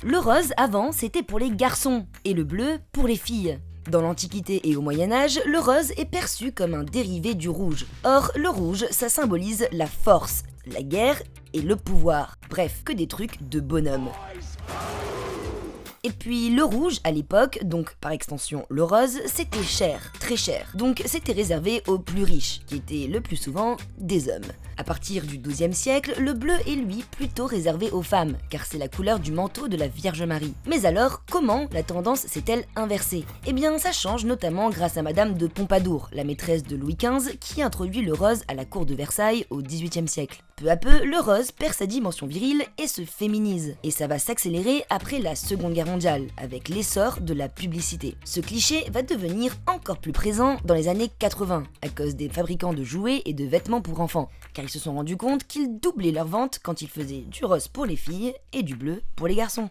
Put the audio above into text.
Le rose, avant, c'était pour les garçons, et le bleu pour les filles. Dans l'Antiquité et au Moyen-Âge, le rose est perçu comme un dérivé du rouge. Or, le rouge, ça symbolise la force, la guerre et le pouvoir. Bref, que des trucs de bonhomme. Et puis le rouge à l'époque, donc par extension le rose, c'était cher, très cher. Donc c'était réservé aux plus riches, qui étaient le plus souvent des hommes. À partir du XIIe siècle, le bleu est lui plutôt réservé aux femmes, car c'est la couleur du manteau de la Vierge Marie. Mais alors, comment la tendance s'est-elle inversée? Eh bien ça change notamment grâce à Madame de Pompadour, la maîtresse de Louis XV, qui introduit le rose à la cour de Versailles au XVIIIe siècle. Peu à peu, le rose perd sa dimension virile et se féminise. Et ça va s'accélérer après la Seconde Guerre mondiale, avec l'essor de la publicité. Ce cliché va devenir encore plus présent dans les années 80, à cause des fabricants de jouets et de vêtements pour enfants, car ils se sont rendus compte qu'ils doublaient leurs ventes quand ils faisaient du rose pour les filles et du bleu pour les garçons.